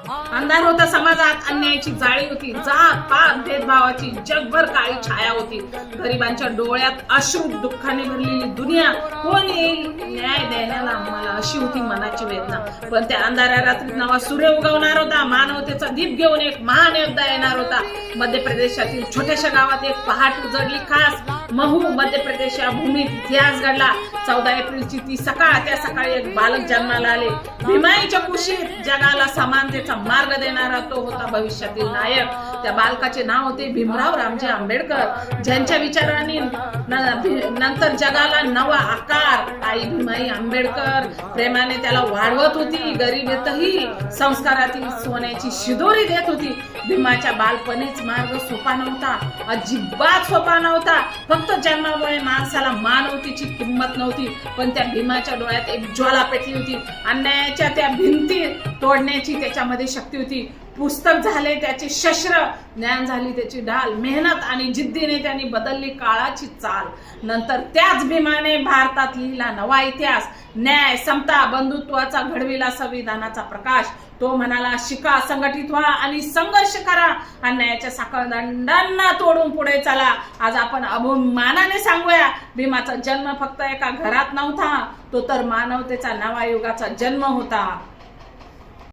अंधार होता समाजात, अन्यायाची जाळी होती, जात पात भेदभावाची जगभर काळी छाया होती. गरिबांच्या डोळ्यात अश्रू, दुःखाने भरलेली दुनिया. कोण येईल न्याय देण्याला आम्हाला, अशी होती मनाची वेदना. पण त्या अंधाऱ्या रात्रीत नवा सूर्य उगवणार होता. मानवतेचा दीप घेऊन एक महान योद्धा येणार होता. मध्य प्रदेशातील छोट्याशा गावात एक पहाट उजडली. खास महू मध्य प्रदेश या भूमीत इतिहास घडला. 14 एप्रिलची ती सकाळ. त्या सकाळी एक बालक जन्माला आले. भीमाईच्या कुशीत जगाला समानतेचा मार्ग देणारा तो होता भविष्यातील नायक. त्या बालकाचे नाव होते भीमराव रामजी आंबेडकर, ज्यांच्या विचारांनी नंतर जगाला नवा आकार. आई भीमाई आंबेडकर प्रेमाने त्याला वाढवत होती. गरिबीतही संस्कारातील सोन्याची शिदोरी देत होती. भीमाच्या बालपणीच मार्ग सोपा नव्हता, अजिबात सोपा नव्हता. फक्त जन्मामुळे माणसाला मानवतेची किंमत नव्हती, पण त्या भीमाच्या डोळ्यात एक ज्वाला पेटली होती. अन्यायाच्या त्या भिंती तोडण्याची त्याच्यामध्ये शक्ती होती. पुस्तक झाले त्याचे शस्त्र, ज्ञान झाली त्याची ढाल. मेहनत आणि जिद्दीने त्यांनी बदलली काळाची चाल. नंतर त्याच भीमाने भारतात लिहिला नवा इतिहास. न्याय, समता, बंधुत्वाचा घडविला संविधानाचा प्रकाश. तो म्हणाला, शिका, संघटित व्हा आणि संघर्ष करा. अन्यायाच्या साखळदंडांना तोडून पुढे चला. आज आपण अभिमानाने सांगूया, भीमाचा जन्म फक्त एका घरात नव्हता, तो तर मानवतेचा नवा युगाचा जन्म होता.